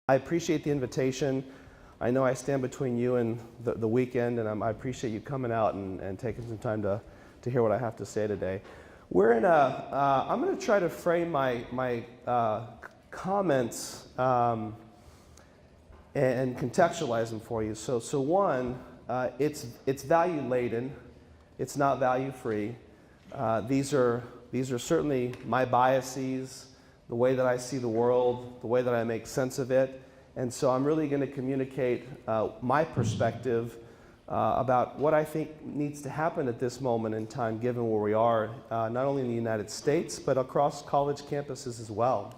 I appreciate the invitation. I know I stand between you and the weekend, and I appreciate you coming out and taking some time to hear what I have to say today. We're in I'm going to try to frame my comments and contextualize them for you. So one, it's value laden. It's not value free. These are certainly my biases, the way that I see the world, the way that I make sense of it. And so I'm really going to communicate my perspective about what I think needs to happen at this moment in time, given where we are, not only in the United States, but across college campuses as well.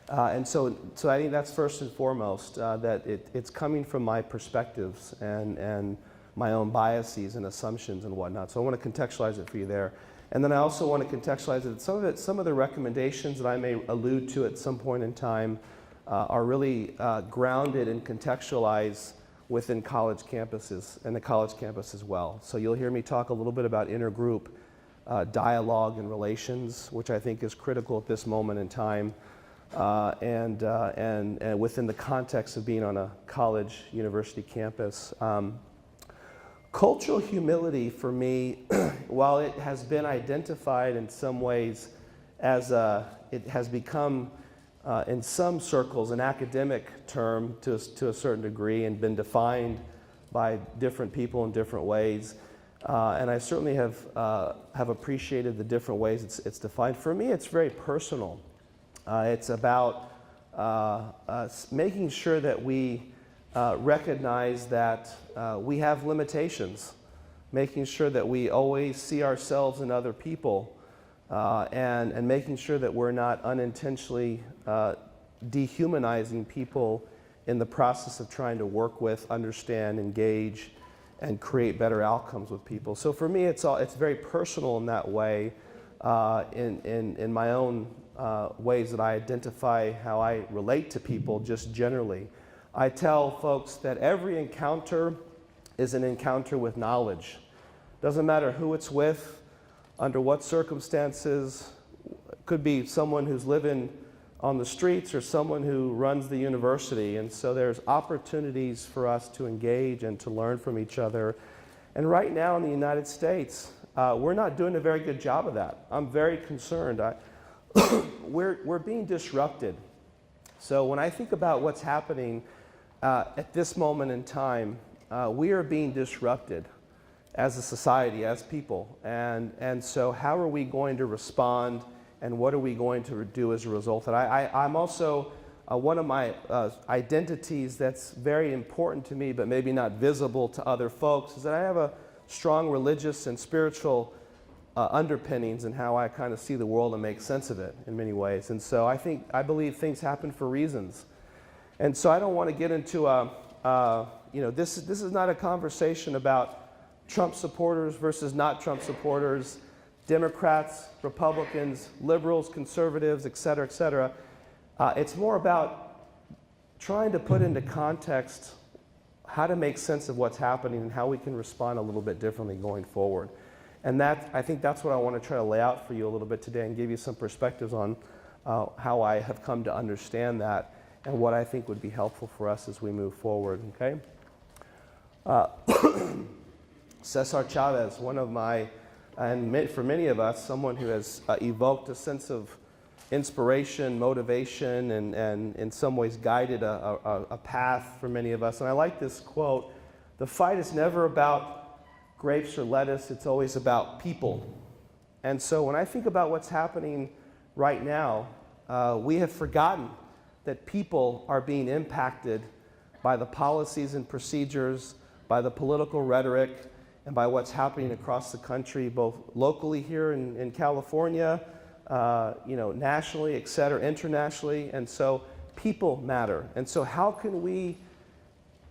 And so I think that's first and foremost, that it's coming from my perspectives and my own biases and assumptions and whatnot. So I want to contextualize it for you there. And then I also want to contextualize it. Some of the recommendations that I may allude to at some point in time are really grounded and contextualized within college campuses and the college campus as well. So you'll hear me talk a little bit about intergroup dialogue and relations, which I think is critical at this moment in time, and within the context of being on a college university campus. Cultural humility for me, while it has been identified in some ways as it has become in some circles an academic term to a certain degree and been defined by different people in different ways, and I certainly have appreciated the different ways it's defined. For me, it's very personal. It's about making sure that we recognize that we have limitations, making sure that we always see ourselves in other people, and making sure that we're not unintentionally dehumanizing people in the process of trying to work with, understand, engage, and create better outcomes with people. So for me, it's very personal in that way, in my own ways that I identify how I relate to people just generally. I tell folks that every encounter is an encounter with knowledge. Doesn't matter who it's with, under what circumstances. It could be someone who's living on the streets or someone who runs the university. And so there's opportunities for us to engage and to learn from each other. And right now in the United States, we're not doing a very good job of that. I'm very concerned. We're being disrupted. So when I think about what's happening at this moment in time, we are being disrupted as a society, as people. And so how are we going to respond, and what are we going to do as a result of that? I'm also, one of my identities that's very important to me, but maybe not visible to other folks, is that I have a strong religious and spiritual underpinnings in how I kind of see the world and make sense of it in many ways. And so I believe things happen for reasons. And so I don't want to get into this is not a conversation about Trump supporters versus not Trump supporters, Democrats, Republicans, liberals, conservatives, et cetera, et cetera. It's more about trying to put into context how to make sense of what's happening and how we can respond a little bit differently going forward. And I think that's what I want to try to lay out for you a little bit today and give you some perspectives on how I have come to understand that and what I think would be helpful for us as we move forward, okay? Cesar Chavez, one of my, and for many of us, someone who has evoked a sense of inspiration, motivation, and in some ways guided a path for many of us. And I like this quote: "The fight is never about grapes or lettuce, it's always about people." And so when I think about what's happening right now, we have forgotten that people are being impacted by the policies and procedures, by the political rhetoric, and by what's happening across the country, both locally here in California, nationally, et cetera, internationally. And so people matter. And so how can we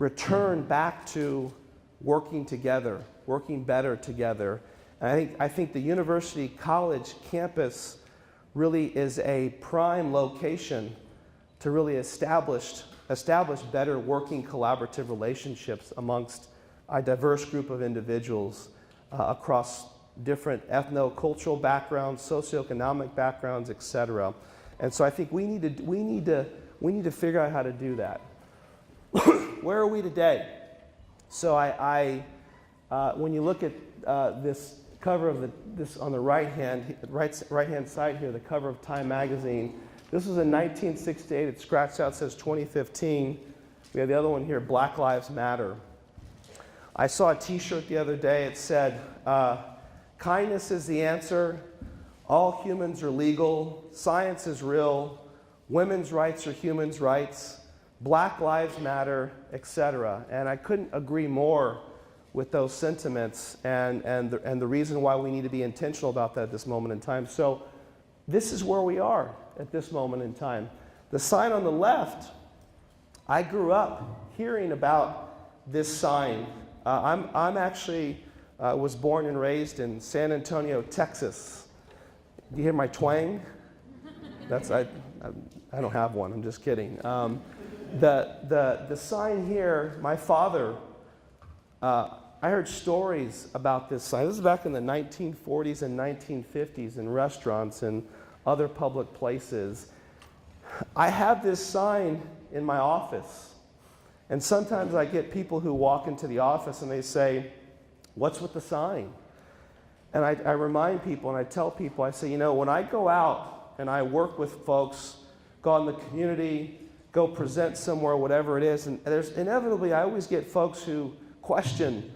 return back to working together, working better together? And I think the university college campus really is a prime location to really establish better working collaborative relationships amongst a diverse group of individuals across different ethno-cultural backgrounds, socioeconomic backgrounds, et cetera. And so I think we need we need to figure out how to do that. Where are we today? So when you look at this cover of this on the right hand side here, the cover of Time magazine, this was in 1968. It's scratched out, says 2015. We have the other one here, Black Lives Matter. I saw a t-shirt the other day. It said, kindness is the answer, all humans are legal, science is real, women's rights are humans' rights, Black Lives Matter, etc. And I couldn't agree more with those sentiments and the reason why we need to be intentional about that at this moment in time. So this is where we are at this moment in time. The sign on the left, I grew up hearing about this sign. I'm actually was born and raised in San Antonio, Texas. Do you hear my twang? I don't have one. I'm just kidding. The sign here, my father, I heard stories about this sign. This is back in the 1940s and 1950s in restaurants and other public places. I have this sign in my office. And sometimes I get people who walk into the office and they say, what's with the sign? And I remind people and I tell people, I say, when I go out and I work with folks, go out in the community, go present somewhere, whatever it is, and there's inevitably, I always get folks who question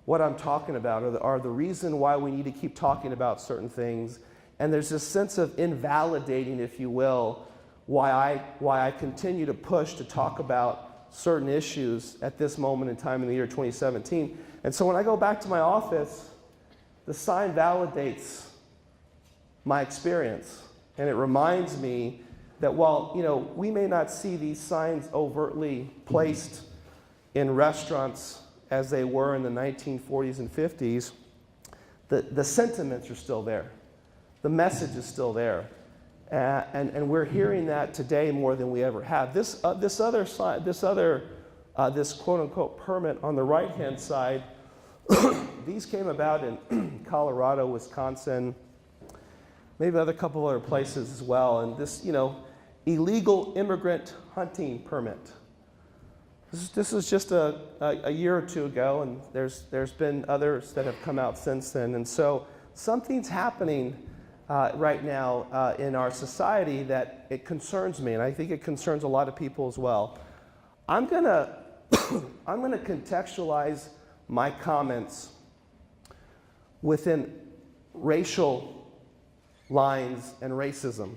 what I'm talking about or the reason why we need to keep talking about certain things. And there's this sense of invalidating, if you will, why I continue to push to talk about certain issues at this moment in time in the year 2017. And so when I go back to my office, the sign validates my experience. And it reminds me that while, we may not see these signs overtly placed in restaurants as they were in the 1940s and 50s, the sentiments are still there. The message is still there. And we're hearing that today more than we ever have. This quote-unquote permit on the right-hand side, these came about in Colorado, Wisconsin, maybe a couple other places as well. And this, illegal immigrant hunting permit. This is just a year or two ago, and there's been others that have come out since then. And so something's happening right now in our society that it concerns me, and I think it concerns a lot of people as well. I'm gonna contextualize my comments within racial lines and racism,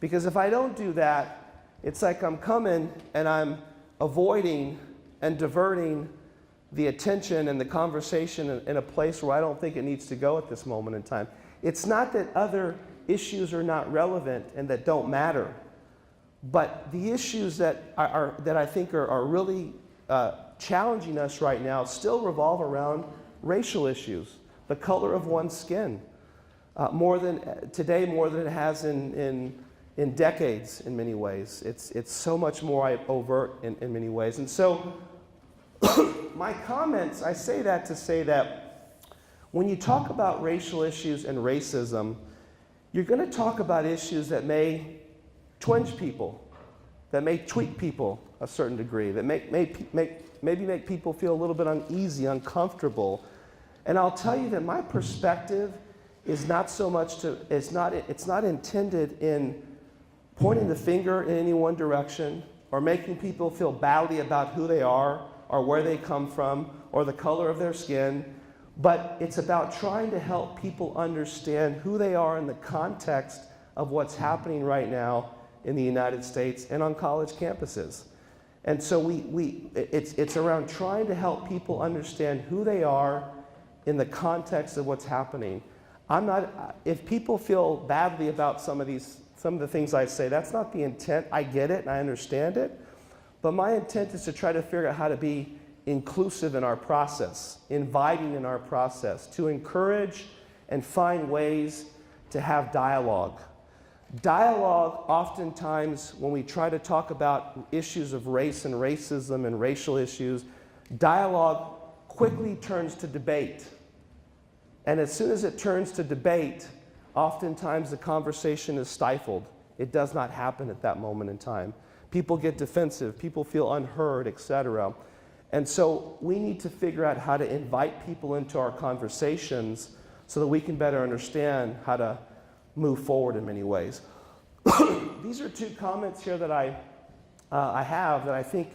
because if I don't do that, it's like I'm coming and I'm avoiding and diverting the attention and the conversation in a place where I don't think it needs to go at this moment in time. It's not that other issues are not relevant and that don't matter, but the issues that I think are really challenging us right now still revolve around racial issues, the color of one's skin, more than it has in decades in many ways. It's so much more overt in many ways. And so my comments, I say that to say that when you talk about racial issues and racism, you're going to talk about issues that may twinge people, that may tweak people a certain degree, that maybe make people feel a little bit uneasy, uncomfortable. And I'll tell you that my perspective is not so much it's not intended in pointing the finger in any one direction or making people feel badly about who they are or where they come from or the color of their skin. But it's about trying to help people understand who they are in the context of what's happening right now in the United States and on college campuses. And so it's around trying to help people understand who they are in the context of what's happening. If people feel badly about some of the things I say, that's not the intent. I get it and I understand it. But my intent is to try to figure out how to be inclusive in our process, inviting in our process, to encourage and find ways to have dialogue. Dialogue, oftentimes, when we try to talk about issues of race and racism and racial issues, dialogue quickly turns to debate. And as soon as it turns to debate, oftentimes the conversation is stifled It does not happen at that moment in time. People get defensive, people feel unheard, etc. And so we need to figure out how to invite people into our conversations so that we can better understand how to move forward in many ways. These are two comments here that I have that I think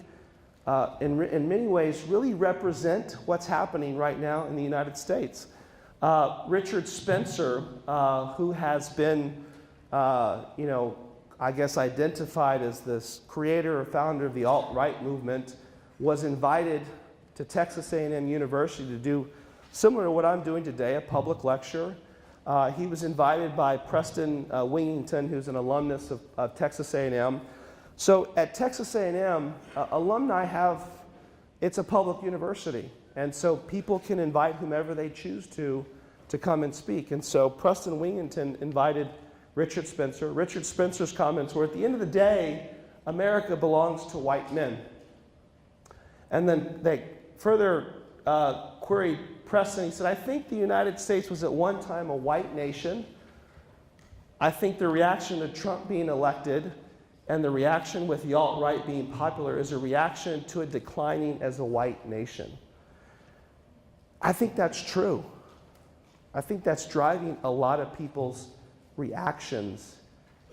in many ways really represent what's happening right now in the United States. Richard Spencer, who has been, I guess identified as this creator or founder of the alt-right movement, was invited to Texas A&M University to do similar to what I'm doing today, a public lecture. He was invited by Preston Wingington, who's an alumnus of Texas A&M. So at Texas A&M, alumni it's a public university. And so people can invite whomever they choose to come and speak. And so Preston Wingington invited Richard Spencer. Richard Spencer's comments were, at the end of the day, America belongs to white men. And then they further queried Preston. He said, I think the United States was at one time a white nation. I think the reaction to Trump being elected and the reaction with the alt-right being popular is a reaction to it declining as a white nation. I think that's true. I think that's driving a lot of people's reactions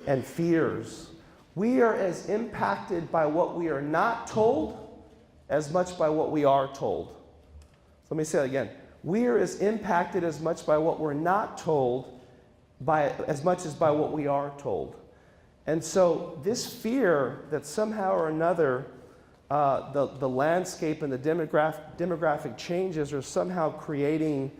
and fears. We are as impacted by what we are not told as much by what we are told. So let me say that again. We are as impacted as much by what we're not told as much as by what we are told. And so this fear that somehow or another the landscape and the demographic changes are somehow creating,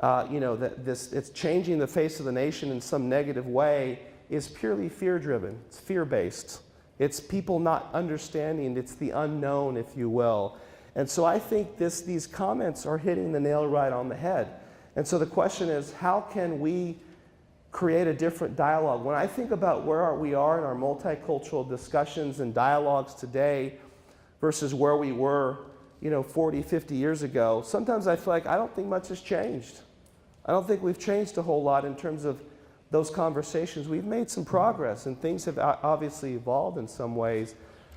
it's changing the face of the nation in some negative way, is purely fear-driven. It's fear-based. It's people not understanding. It's the unknown, if you will. And so I think these comments are hitting the nail right on the head. And so the question is, how can we create a different dialogue? When I think about where we are in our multicultural discussions and dialogues today versus where we were, 40, 50 years ago, sometimes I feel like I don't think much has changed. I don't think we've changed a whole lot in terms of those conversations. We've made some progress and things have obviously evolved in some ways,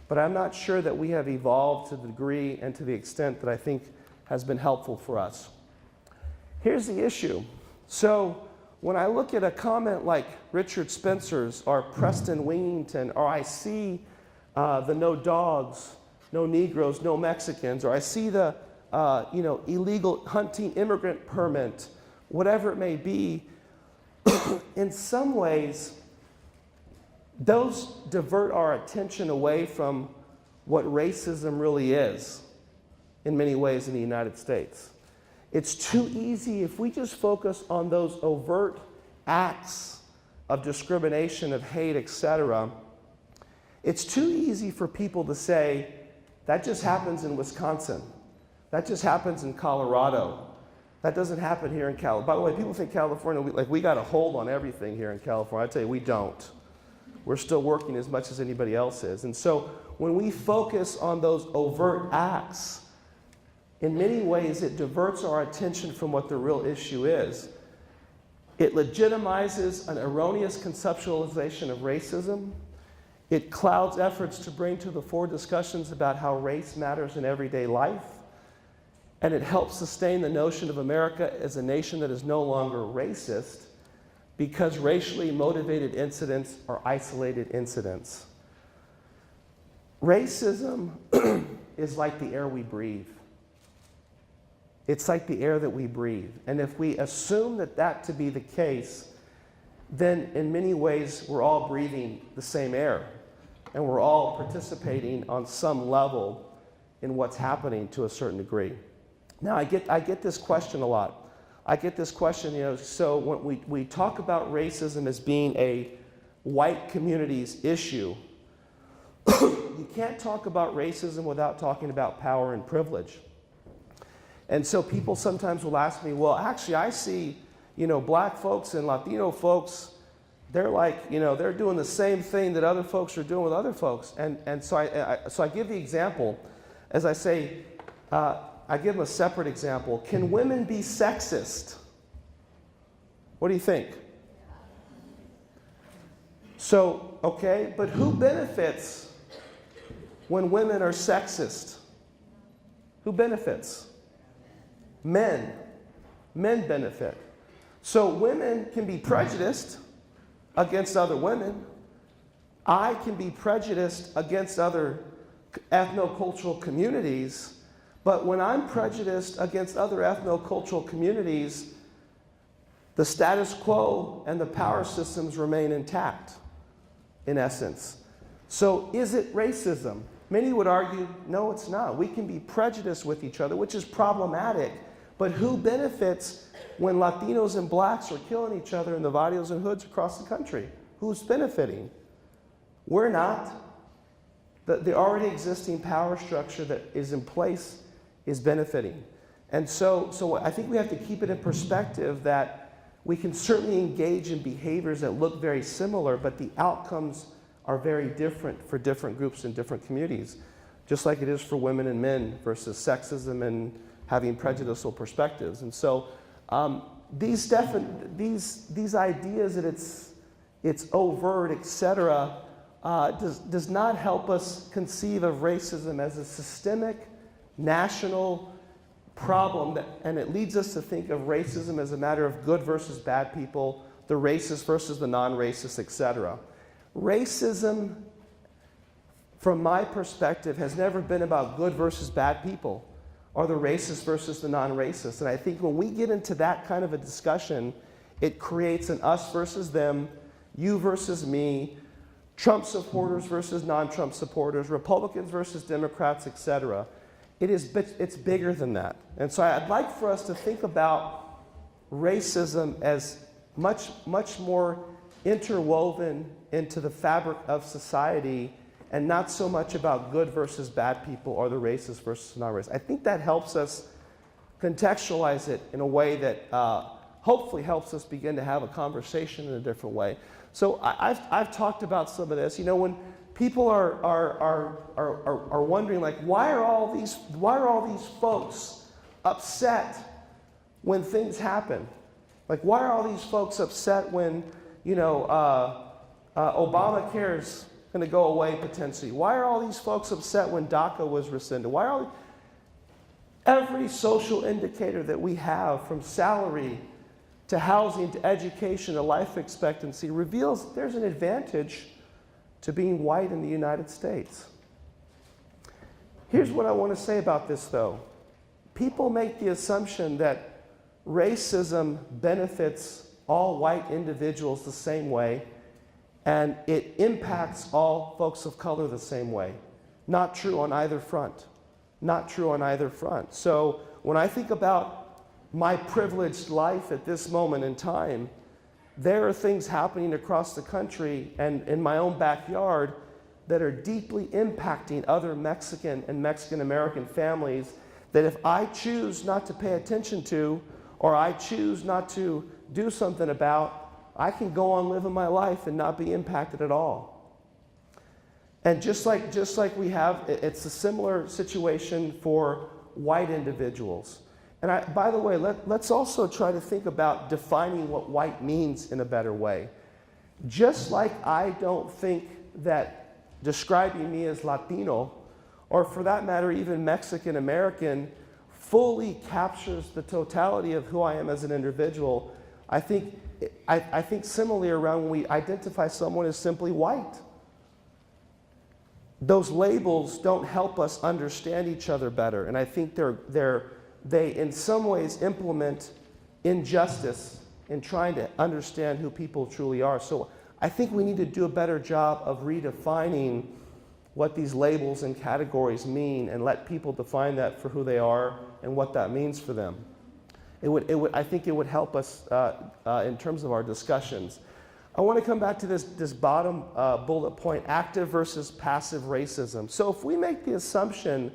but I'm not sure that we have evolved to the degree and to the extent that I think has been helpful for us. Here's the issue. So when I look at a comment like Richard Spencer's or Preston Wingington, or I see the no dogs, no Negroes, no Mexicans, or I see the illegal hunting immigrant permit, whatever it may be, in some ways, those divert our attention away from what racism really is in many ways in the United States. It's too easy if we just focus on those overt acts of discrimination, of hate, etc. It's too easy for people to say, that just happens in Wisconsin. That just happens in Colorado. That doesn't happen here in California. By the way, people think California, we got a hold on everything here in California. I tell you, we don't. We're still working as much as anybody else is. And so when we focus on those overt acts, in many ways it diverts our attention from what the real issue is. It legitimizes an erroneous conceptualization of racism. It clouds efforts to bring to the fore discussions about how race matters in everyday life. And it helps sustain the notion of America as a nation that is no longer racist, because racially motivated incidents are isolated incidents. Racism is like the air we breathe. It's like the air that we breathe. And if we assume that to be the case, then in many ways we're all breathing the same air. And we're all participating on some level in what's happening to a certain degree. Now I get this question a lot. I get this question, so when we talk about racism as being a white community's issue, you can't talk about racism without talking about power and privilege. And so people sometimes will ask me, well, actually I see, black folks and Latino folks, they're like, they're doing the same thing that other folks are doing with other folks. And so I give the example, as I say, I give them a separate example. Can women be sexist? What do you think? So, Okay? But who benefits when women are sexist? Who benefits? Men. Men benefit. So women can be prejudiced against other women. I can be prejudiced against other ethnocultural communities. But when I'm prejudiced against other ethnocultural communities, the status quo and the power systems remain intact, in essence. So is it racism? Many would argue, no, it's not. We can be prejudiced with each other, which is problematic. But who benefits when Latinos and blacks are killing each other in the barrios and hoods across the country? Who's benefiting? We're not. The already existing power structure that is in place is benefiting. And so I think we have to keep it in perspective that we can certainly engage in behaviors that look very similar, but the outcomes are very different for different groups and different communities, just like it is for women and men versus sexism and having prejudicial perspectives. And so these ideas that it's overt, etc., does not help us conceive of racism as a systemic, national problem, and it leads us to think of racism as a matter of good versus bad people, the racist versus the non-racist, etc. Racism, from my perspective, has never been about good versus bad people, or the racist versus the non-racist. And I think when we get into that kind of a discussion, it creates an us versus them, you versus me, Trump supporters versus non-Trump supporters, Republicans versus Democrats, etc. It's bigger than that. And so I'd like for us to think about racism as much more interwoven into the fabric of society and not so much about good versus bad people or the racist versus non-racist. I think that helps us contextualize it in a way that hopefully helps us begin to have a conversation in a different way. So I've talked about some of this. You know, when people are wondering, like, why are all these folks upset when things happen? Like, why are all these folks upset when, you know, Obamacare's going to go away potentially? Why are all these folks upset when DACA was rescinded? Why are every social indicator that we have, from salary to housing to education to life expectancy, reveals there's an advantage to being white in the United States. Here's what I want to say about this, though. People make the assumption that racism benefits all white individuals the same way, and it impacts all folks of color the same way. Not true on either front. Not true on either front. So when I think about my privileged life at this moment in time, there are things happening across the country and in my own backyard that are deeply impacting other Mexican and Mexican-American families that if I choose not to pay attention to, or I choose not to do something about, I can go on living my life and not be impacted at all. And just like we have, it's a similar situation for white individuals. And by the way, let's also try to think about defining what white means in a better way. Just like I don't think that describing me as Latino, or for that matter, even Mexican American, fully captures the totality of who I am as an individual, I think similarly around when we identify someone as simply white. Those labels don't help us understand each other better, and I think they in some ways implement injustice in trying to understand who people truly are. So I think we need to do a better job of redefining what these labels and categories mean and let people define that for who they are and what that means for them. I think it would help us in terms of our discussions. I want to come back to this bottom bullet point, active versus passive racism. So if we make the assumption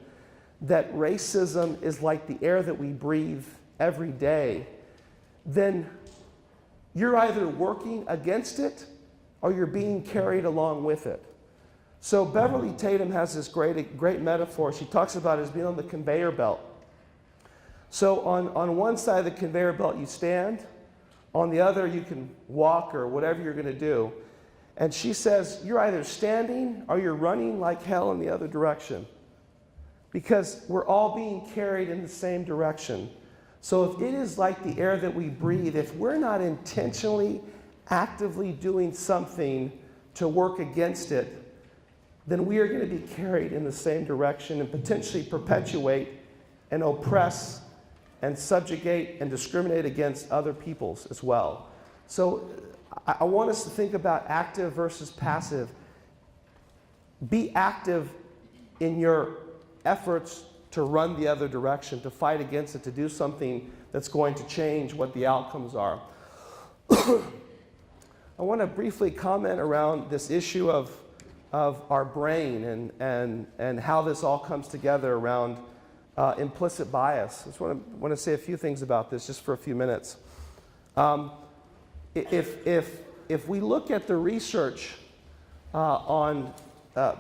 that racism is like the air that we breathe every day, then you're either working against it or you're being carried along with it. So Beverly Tatum has this great metaphor. She talks about it as being on the conveyor belt. So on one side of the conveyor belt you stand, on the other you can walk or whatever you're going to do. And she says, you're either standing or you're running like hell in the other direction. Because we're all being carried in the same direction. So if it is like the air that we breathe, if we're not intentionally, actively doing something to work against it, then we are going to be carried in the same direction and potentially perpetuate and oppress and subjugate and discriminate against other peoples as well. So I want us to think about active versus passive. Be active in your efforts to run the other direction, to fight against it, to do something that's going to change what the outcomes are. I want to briefly comment around this issue of our brain and how this all comes together around implicit bias. I just want to say a few things about this just for a few minutes. If we look at the research on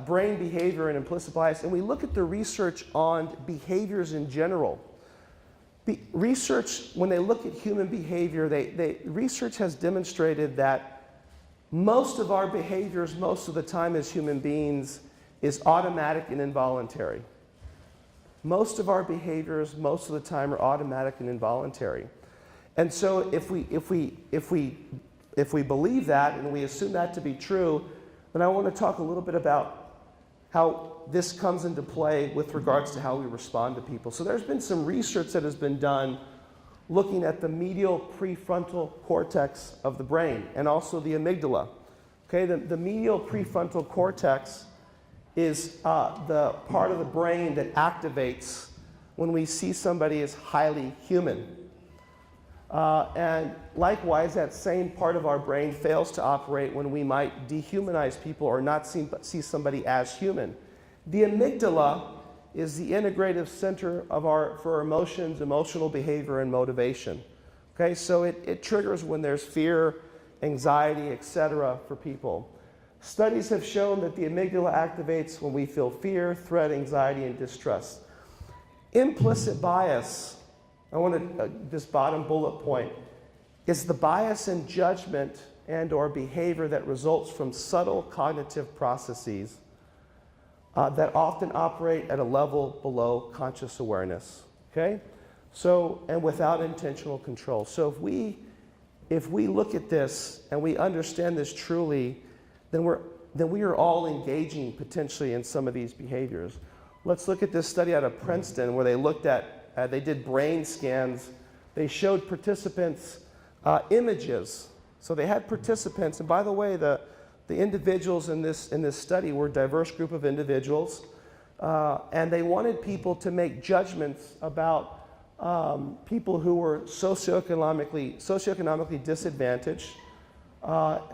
brain behavior and implicit bias, and we look at the research on behaviors in general, research, when they look at human behavior, research has demonstrated that most of our behaviors, most of the time as human beings, is automatic and involuntary. Most of our behaviors, most of the time, are automatic and involuntary. And so if we believe that and we assume that to be true, then I want to talk a little bit about how this comes into play with regards to how we respond to people. So there's been some research that has been done looking at the medial prefrontal cortex of the brain and also the amygdala. Okay, the medial prefrontal cortex is the part of the brain that activates when we see somebody as highly human. And likewise, that same part of our brain fails to operate when we might dehumanize people or not see somebody as human. The amygdala is the integrative center for our emotions, emotional behavior, and motivation. Okay, so it triggers when there's fear, anxiety, etc. for people. Studies have shown that the amygdala activates when we feel fear, threat, anxiety, and distrust. Implicit bias, I want to, this bottom bullet point, is the bias in judgment and or behavior that results from subtle cognitive processes that often operate at a level below conscious awareness, okay? So, and without intentional control. So if we look at this and we understand this truly, then we are all engaging potentially in some of these behaviors. Let's look at this study out of Princeton where they looked at, they did brain scans. They showed participants images. So they had participants, and by the way, the individuals in this study were a diverse group of individuals, and they wanted people to make judgments about people who were socioeconomically disadvantaged,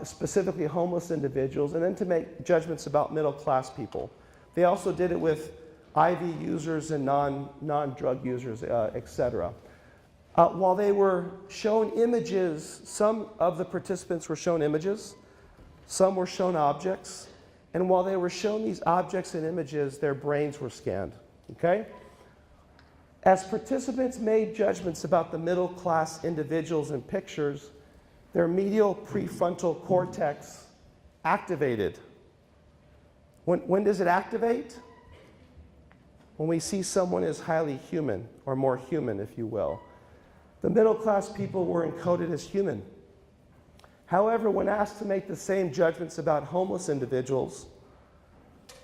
specifically homeless individuals, and then to make judgments about middle-class people. They also did it with IV users and non-drug users, etc. While they were shown images, some of the participants were shown images, some were shown objects, and while they were shown these objects and images, their brains were scanned, okay? As participants made judgments about the middle-class individuals in pictures, their medial prefrontal cortex activated. When does it activate? When we see someone as highly human, or more human, if you will. The middle-class people were encoded as human. However, when asked to make the same judgments about homeless individuals,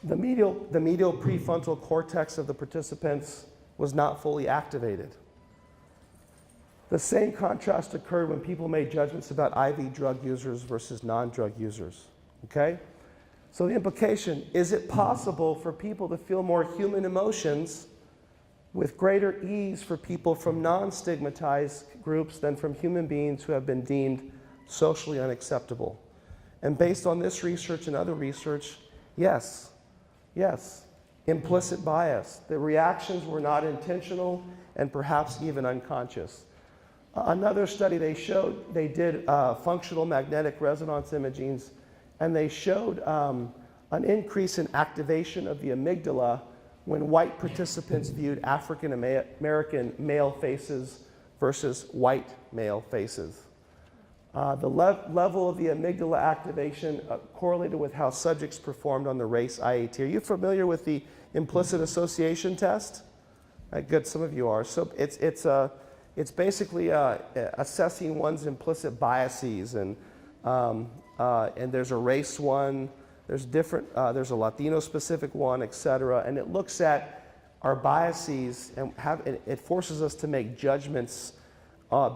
the medial prefrontal cortex of the participants was not fully activated. The same contrast occurred when people made judgments about IV drug users versus non-drug users, okay? So the implication, is it possible for people to feel more human emotions with greater ease for people from non-stigmatized groups than from human beings who have been deemed socially unacceptable? And based on this research and other research, yes, implicit bias. The reactions were not intentional and perhaps even unconscious. Another study they did functional magnetic resonance imaging, and they showed an increase in activation of the amygdala when white participants viewed African American male faces versus white male faces. The level of the amygdala activation correlated with how subjects performed on the race IAT. Are you familiar with the implicit association test? Good, some of you are. So it's basically assessing one's implicit biases, and there's a race one, there's there's a Latino specific one, etc. And it looks at our biases and it forces us to make judgments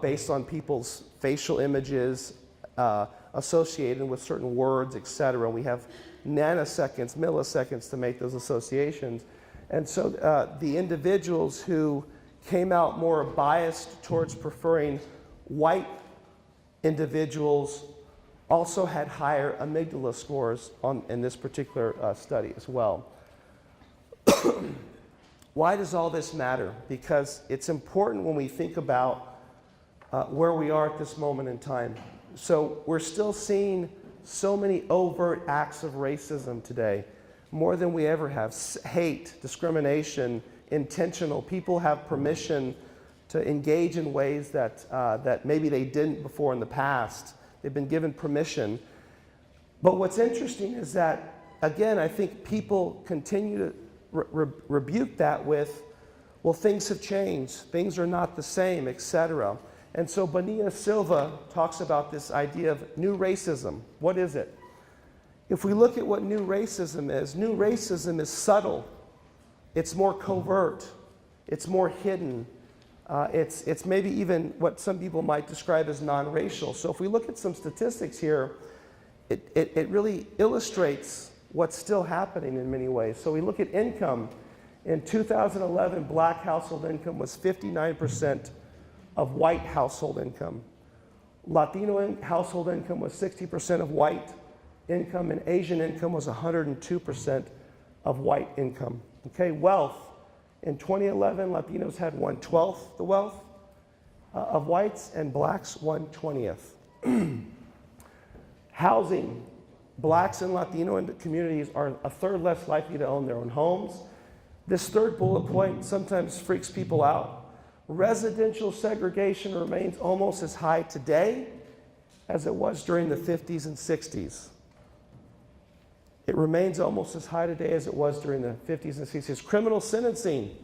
based on people's facial images associated with certain words, etc. We have nanoseconds, milliseconds to make those associations. And so the individuals who came out more biased towards preferring white individuals also had higher amygdala scores in this particular study as well. Why does all this matter? Because it's important when we think about where we are at this moment in time. So we're still seeing so many overt acts of racism today, more than we ever have. Hate, discrimination, intentional. People have permission to engage in ways that maybe they didn't before in the past. They've been given permission. But what's interesting is that, again, I think people continue to rebuke that with, well, things have changed, things are not the same, etc. And so Bonilla Silva talks about this idea of new racism. What is it? If we look at what new racism is subtle, it's more covert, it's more hidden, it's maybe even what some people might describe as non-racial. So if we look at some statistics here, it really illustrates what's still happening in many ways. So we look at income. In 2011, black household income was 59% of white household income. Latino household income was 60% of white income, and Asian income was 102% of white income. Okay, wealth. In 2011, Latinos had 1/12 the wealth of whites, and blacks 1/20. Housing. Blacks and Latino communities are a third less likely to own their own homes. This third bullet point sometimes freaks people out. Residential segregation remains almost as high today as it was during the 50s and 60s. It remains almost as high today as it was during the 50s and 60s. Criminal sentencing.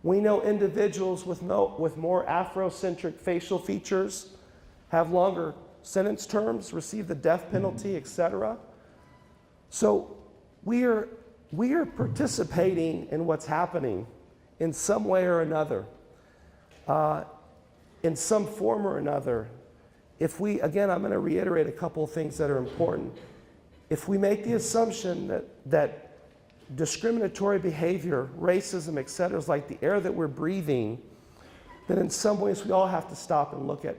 We know individuals with more Afrocentric facial features have longer sentence terms, receive the death penalty, etc. So we are participating in what's happening in some way or another, in some form or another. Again, I'm going to reiterate a couple of things that are important. If we make the assumption that discriminatory behavior, racism, etc., is like the air that we're breathing, then in some ways we all have to stop and look at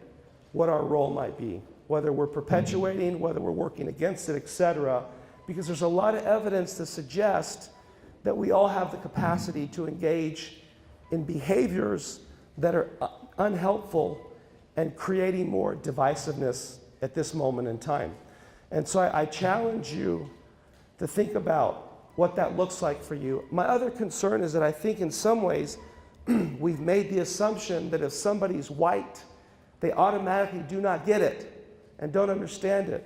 what our role might be, whether we're perpetuating, whether we're working against it, etc., because there's a lot of evidence to suggest that we all have the capacity to engage in behaviors that are unhelpful and creating more divisiveness at this moment in time. And so I challenge you to think about what that looks like for you. My other concern is that I think in some ways we've made the assumption that if somebody's white, they automatically do not get it and don't understand it.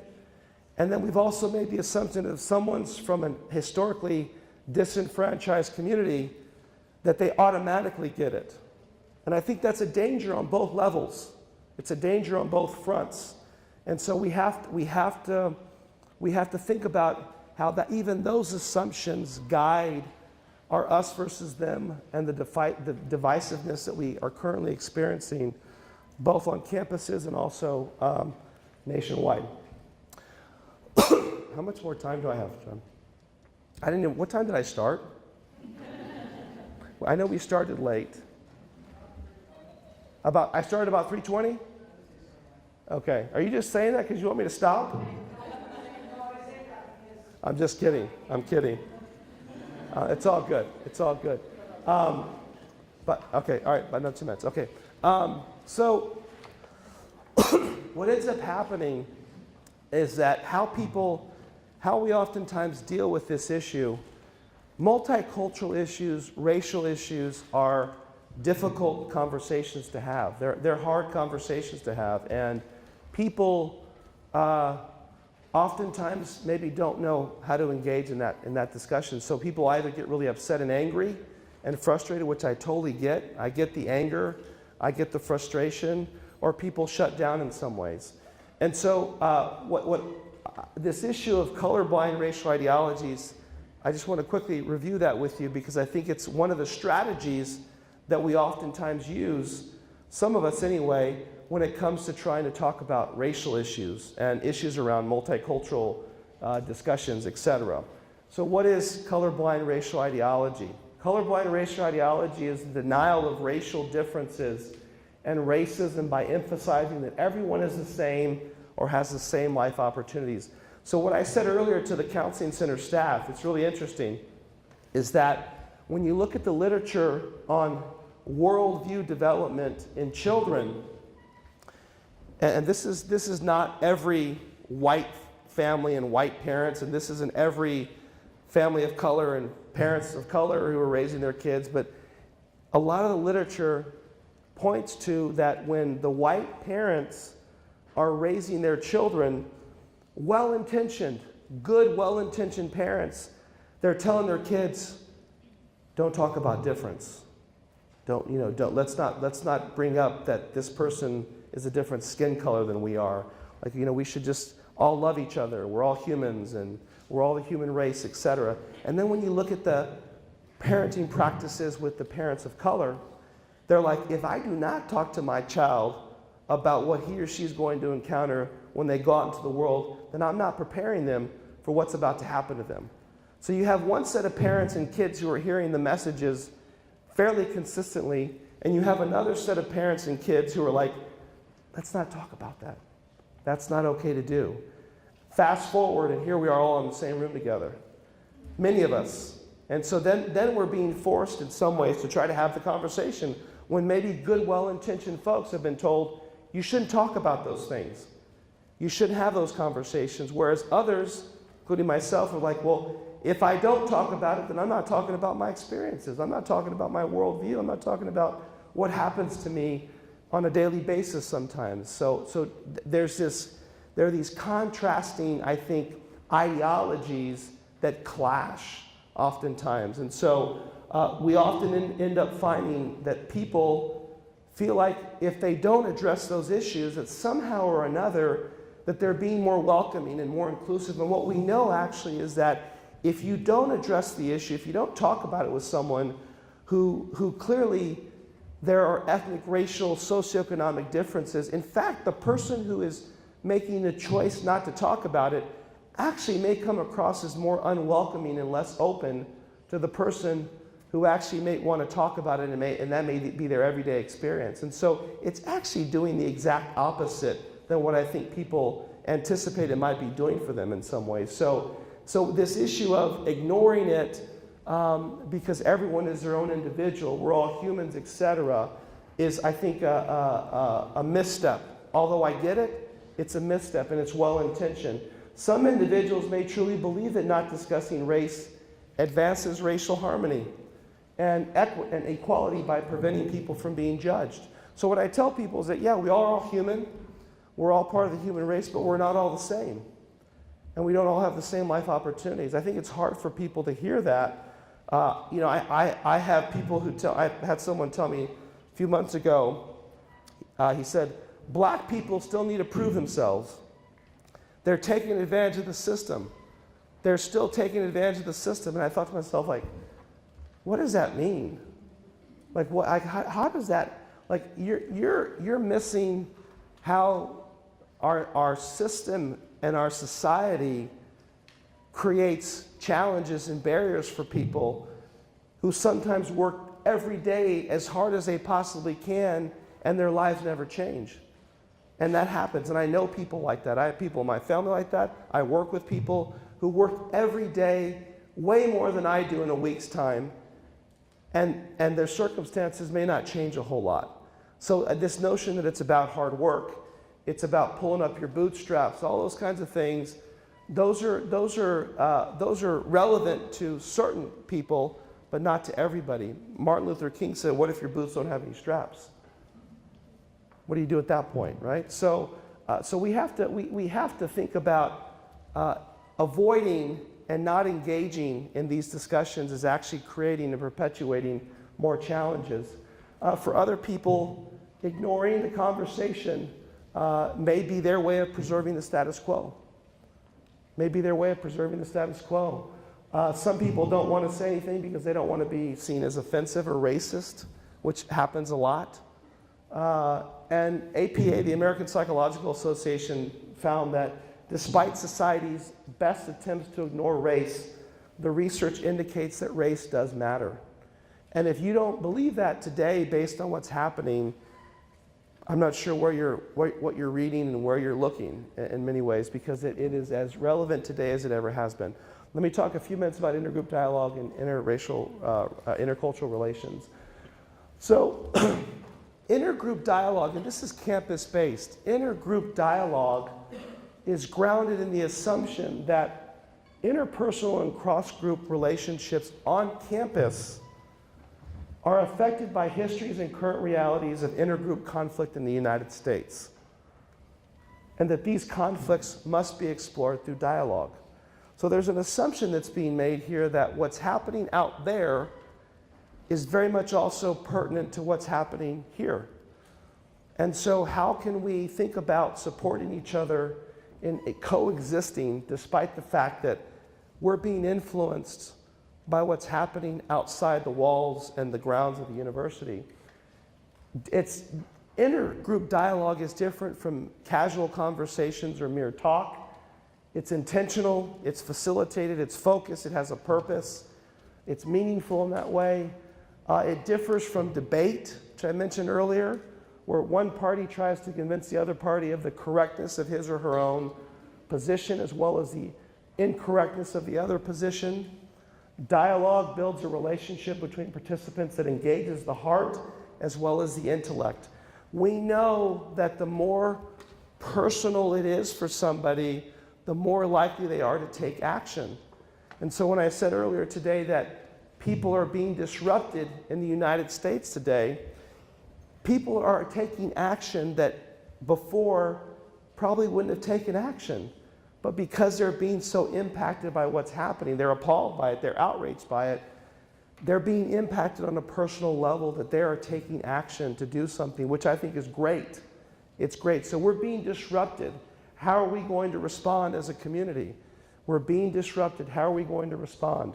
And then we've also made the assumption that if someone's from a historically disenfranchised community, that they automatically get it. And I think that's a danger on both levels. It's a danger on both fronts. And so we have to think about how that even those assumptions guide our us versus them and the divisiveness that we are currently experiencing, both on campuses and also nationwide. How much more time do I have, John? I didn't know, what time did I start? I know we started late. I started about 3:20? Okay. Are you just saying that because you want me to stop? I'm just kidding. I'm kidding. It's all good. It's all good. But, okay, all right, but not 2 minutes. Okay. So what ends up happening is that how we oftentimes deal with this issue, multicultural issues, racial issues are difficult conversations to have. They're hard conversations to have, and people oftentimes maybe don't know how to engage in that discussion. So people either get really upset and angry and frustrated, which I totally get. I get the anger, I get the frustration, or people shut down in some ways. And so this issue of colorblind racial ideologies, I just want to quickly review that with you because I think it's one of the strategies that we oftentimes use, some of us anyway, when it comes to trying to talk about racial issues and issues around multicultural discussions, etc. So what is colorblind racial ideology? Colorblind racial ideology is the denial of racial differences and racism by emphasizing that everyone is the same or has the same life opportunities. So what I said earlier to the counseling center staff, it's really interesting, is that when you look at the literature on worldview development in children, and this is not every white family and white parents, and this isn't every family of color and parents of color who are raising their kids, but a lot of the literature points to that when the white parents are raising their children, well-intentioned, good, well-intentioned parents, they're telling their kids, don't talk about difference. Let's not bring up that this person is a different skin color than we are. We should just all love each other. We're all humans and we're all the human race, etc. And then when you look at the parenting practices with the parents of color, they're like, if I do not talk to my child about what he or she is going to encounter when they go out into the world, then I'm not preparing them for what's about to happen to them. So you have one set of parents and kids who are hearing the messages fairly consistently, and you have another set of parents and kids who are like, let's not talk about that. That's not okay to do. Fast forward, and here we are all in the same room together. Many of us. And so then we're being forced in some ways to try to have the conversation when maybe good, well-intentioned folks have been told, you shouldn't talk about those things. You shouldn't have those conversations. Whereas others, including myself, are like, well, if I don't talk about it, then I'm not talking about my experiences. I'm not talking about my worldview. I'm not talking about what happens to me on a daily basis sometimes. So there are these contrasting, I think, ideologies that clash oftentimes. And so we often end up finding that people feel like if they don't address those issues, that somehow or another, that they're being more welcoming and more inclusive. And what we know actually is that if you don't address the issue, if you don't talk about it with someone who clearly there are ethnic, racial, socioeconomic differences, in fact, the person who is making the choice not to talk about it actually may come across as more unwelcoming and less open to the person who actually may want to talk about it, and that may be their everyday experience. And so it's actually doing the exact opposite than what I think people anticipate it might be doing for them in some ways. So this issue of ignoring it because everyone is their own individual, we're all humans, etc., is, I think, a misstep. Although I get it, it's a misstep and it's well-intentioned. Some individuals may truly believe that not discussing race advances racial harmony and equality by preventing people from being judged. So what I tell people is that, yeah, we are all human, we're all part of the human race, but we're not all the same. And we don't all have the same life opportunities. I think it's hard for people to hear that. I have people I had someone tell me a few months ago, he said, black people still need to prove themselves. They're taking advantage of the system. They're still taking advantage of the system. And I thought to myself, like, what does that mean? Like, what? How does that? Like, you're missing how our system and our society creates challenges and barriers for people who sometimes work every day as hard as they possibly can, and their lives never change. And that happens, and I know people like that. I have people in my family like that. I work with people who work every day way more than I do in a week's time, and their circumstances may not change a whole lot. So this notion that it's about hard work, it's about pulling up your bootstraps, all those kinds of things, those are relevant to certain people, but not to everybody. Martin Luther King said, what if your boots don't have any straps? What do you do at that point, right? So So we have to think about avoiding and not engaging in these discussions is actually creating and perpetuating more challenges. For other people, ignoring the conversation may be their way of preserving the status quo. Maybe their way of preserving the status quo. Some people don't want to say anything because they don't want to be seen as offensive or racist, which happens a lot. And APA, the American Psychological Association, found that despite society's best attempts to ignore race, the research indicates that race does matter. And if you don't believe that today based on what's happening, I'm not sure what you're reading and where you're looking in many ways, because it is as relevant today as it ever has been. Let me talk a few minutes about intergroup dialogue and interracial, intercultural relations. So intergroup dialogue, and this is campus-based, intergroup dialogue is grounded in the assumption that interpersonal and cross-group relationships on campus are affected by histories and current realities of intergroup conflict in the United States, and that these conflicts must be explored through dialogue. So there's an assumption that's being made here that what's happening out there is very much also pertinent to what's happening here. And so how can we think about supporting each other in coexisting despite the fact that we're being influenced by what's happening outside the walls and the grounds of the university? Intergroup dialogue is different from casual conversations or mere talk. It's intentional, it's facilitated, it's focused, it has a purpose, it's meaningful in that way. It differs from debate, which I mentioned earlier, where one party tries to convince the other party of the correctness of his or her own position as well as the incorrectness of the other position. Dialogue builds a relationship between participants that engages the heart as well as the intellect. We know that the more personal it is for somebody, the more likely they are to take action. And so when I said earlier today that people are being disrupted in the United States today, people are taking action that before probably wouldn't have taken action. But because they're being so impacted by what's happening, they're appalled by it, they're outraged by it, they're being impacted on a personal level that they are taking action to do something, which I think is great. It's great. So we're being disrupted. How are we going to respond as a community? We're being disrupted. How are we going to respond?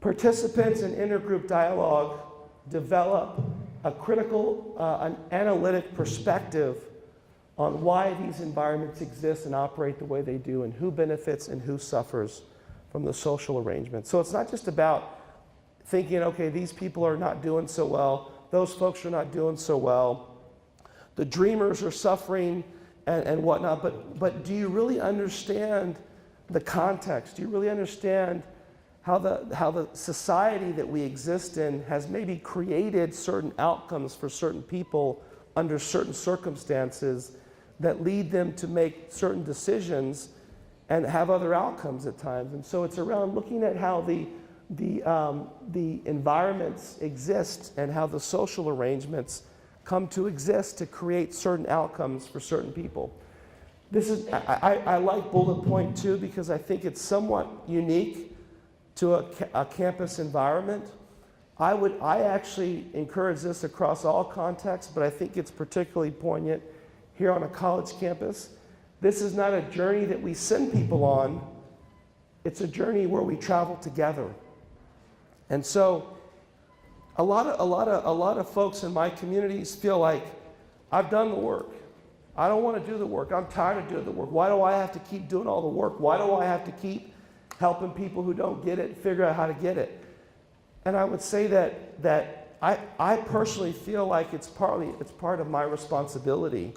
Participants in intergroup dialogue develop a critical, an analytic perspective on why these environments exist and operate the way they do, and who benefits and who suffers from the social arrangement. So it's not just about thinking, okay, these people are not doing so well, those folks are not doing so well, the dreamers are suffering and whatnot, but do you really understand the context? Do you really understand how the society that we exist in has maybe created certain outcomes for certain people under certain circumstances that lead them to make certain decisions and have other outcomes at times? And so it's around looking at how the environments exist and how the social arrangements come to exist to create certain outcomes for certain people. This is, I like bullet point 2 because I think it's somewhat unique to a campus environment. I actually encourage this across all contexts, but I think it's particularly poignant here on a college campus. This is not a journey that we send people on. It's a journey where we travel together. And so a lot of folks in my communities feel like, I've done the work. I don't want to do the work. I'm tired of doing the work. Why do I have to keep doing all the work? Why do I have to keep helping people who don't get it figure out how to get it? And I would say that I personally feel like it's part of my responsibility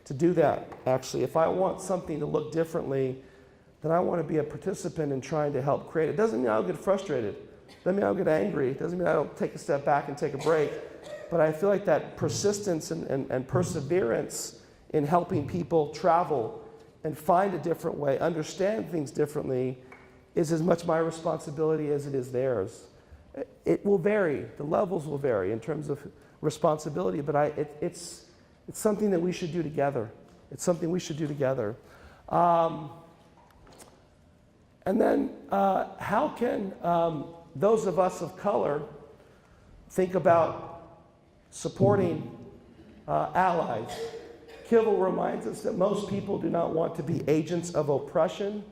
to do that, actually. If I want something to look differently, then I want to be a participant in trying to help create it. It doesn't mean I'll get frustrated. It doesn't mean I'll get angry. It doesn't mean I don't take a step back and take a break. But I feel like that persistence and perseverance in helping people travel and find a different way, understand things differently, is as much my responsibility as it is theirs. It will vary. The levels will vary in terms of responsibility, but it's something that we should do together. It's something we should do together. And then how can those of us of color think about supporting allies? Kivel reminds us that most people do not want to be agents of oppression,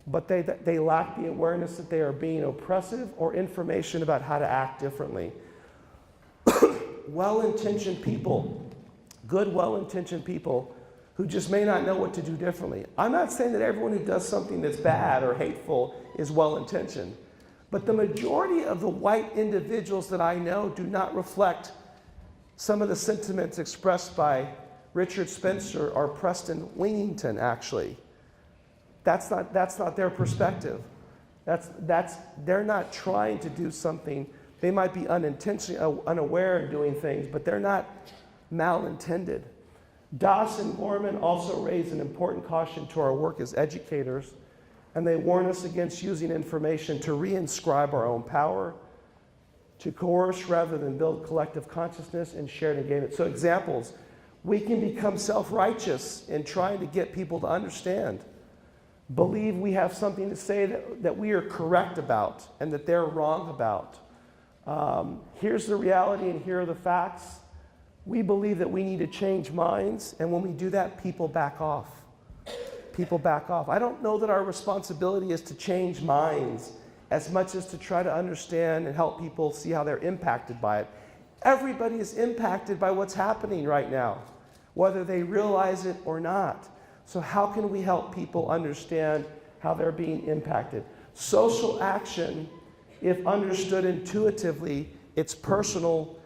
but they lack the awareness that they are being oppressive or information about how to act differently. Well-intentioned people, good well-intentioned people who just may not know what to do differently. I'm not saying that everyone who does something that's bad or hateful is well-intentioned, but the majority of the white individuals that I know do not reflect some of the sentiments expressed by Richard Spencer or Preston Winnington, actually. That's not their perspective. They're not trying to do something. They might be unintentionally unaware of doing things, but they're not malintended. Doss and Gorman also raise an important caution to our work as educators, and they warn us against using information to reinscribe our own power, to coerce rather than build collective consciousness and shared engagement. So examples, we can become self-righteous in trying to get people to understand, believe we have something to say that we are correct about and that they're wrong about. Here's the reality and here are the facts. We believe that we need to change minds, and when we do that, people back off. People back off. I don't know that our responsibility is to change minds as much as to try to understand and help people see how they're impacted by it. Everybody is impacted by what's happening right now, whether they realize it or not. So how can we help people understand how they're being impacted? Social action, if understood intuitively, it's personal,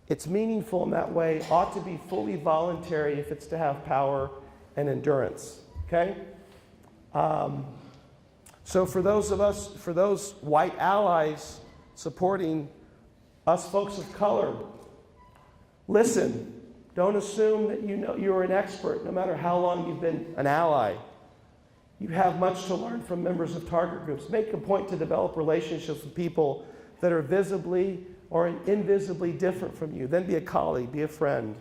it's meaningful in that way, ought to be fully voluntary if it's to have power and endurance, okay? So for those white allies supporting us folks of color, listen, don't assume that you're an expert no matter how long you've been an ally. You have much to learn from members of target groups. Make a point to develop relationships with people that are visibly or invisibly different from you. Then be a colleague, be a friend.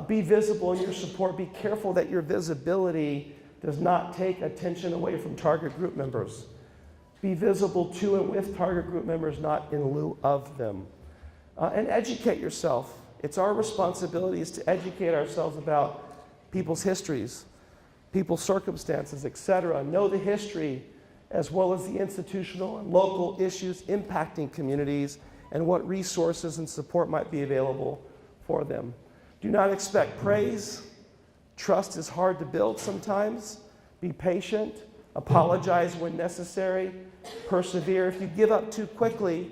Be visible in your support. Be careful that your visibility does not take attention away from target group members. Be visible to and with target group members, not in lieu of them. And educate yourself. It's our responsibilities to educate ourselves about people's histories, people's circumstances, etc. Know the history as well as the institutional and local issues impacting communities and what resources and support might be available for them. Do not expect praise. Trust is hard to build sometimes. Be patient. Apologize when necessary. Persevere. If you give up too quickly,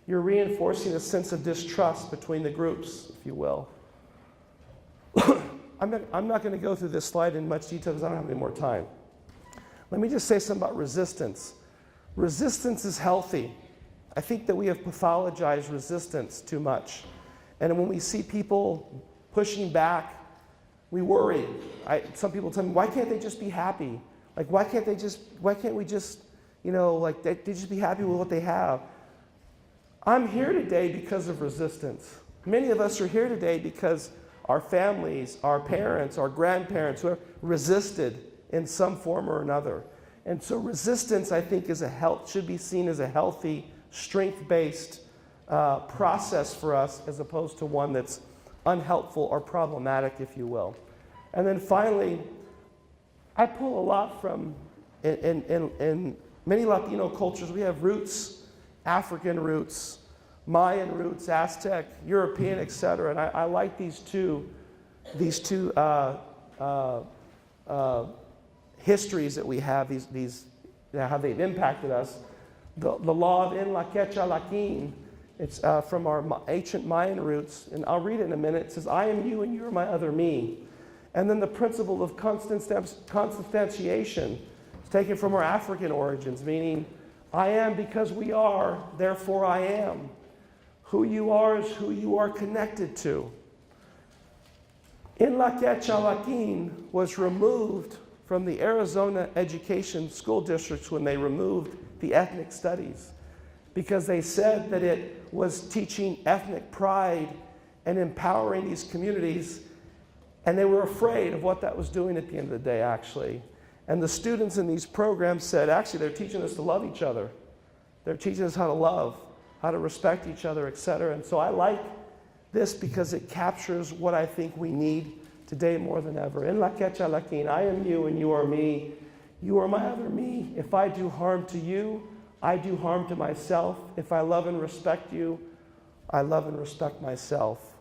you're reinforcing a sense of distrust between the groups, if you will. I'm not going to go through this slide in much detail because I don't have any more time. Let me just say something about resistance. Resistance is healthy. I think that we have pathologized resistance too much. And when we see people pushing back, we worry. Some people tell me, why can't they just be happy? Like, why can't we just, they just be happy with what they have? I'm here today because of resistance. Many of us are here today because our families, our parents, our grandparents who have resisted in some form or another. And so resistance, I think, should be seen as a healthy, strength-based process for us as opposed to one that's unhelpful or problematic, if you will. And then finally, I pull a lot from, in many Latino cultures, we have roots, African roots, Mayan roots, Aztec, European, etc. And I like these two histories that we have, how they've impacted us. The law of En La Quecha Laquin, it's from our ancient Mayan roots, and I'll read it in a minute. It says, I am you and you are my other me. And then the principle of consubstantiation is taken from our African origins, meaning I am because we are, therefore I am. Who you are is who you are connected to. En La Quecha Laquin was removed from the Arizona education school districts when they removed the ethnic studies because they said that it was teaching ethnic pride and empowering these communities And they were afraid of what that was doing at the end of the day, actually. And the students in these programs said, actually, they're teaching us to love each other. They're teaching us how to love, how to respect each other, etc. And so I like this because it captures what I think we need today more than ever. En la quecha lakin, I am you and you are me. You are my other me. If I do harm to you, I do harm to myself. If I love and respect you, I love and respect myself.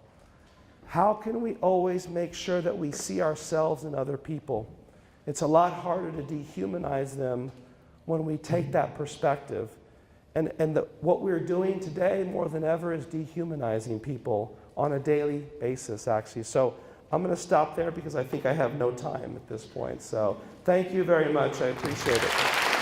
How can we always make sure that we see ourselves in other people? It's a lot harder to dehumanize them when we take that perspective. And what we're doing today more than ever is dehumanizing people on a daily basis, actually. So I'm going to stop there because I think I have no time at this point. So thank you very much. I appreciate it.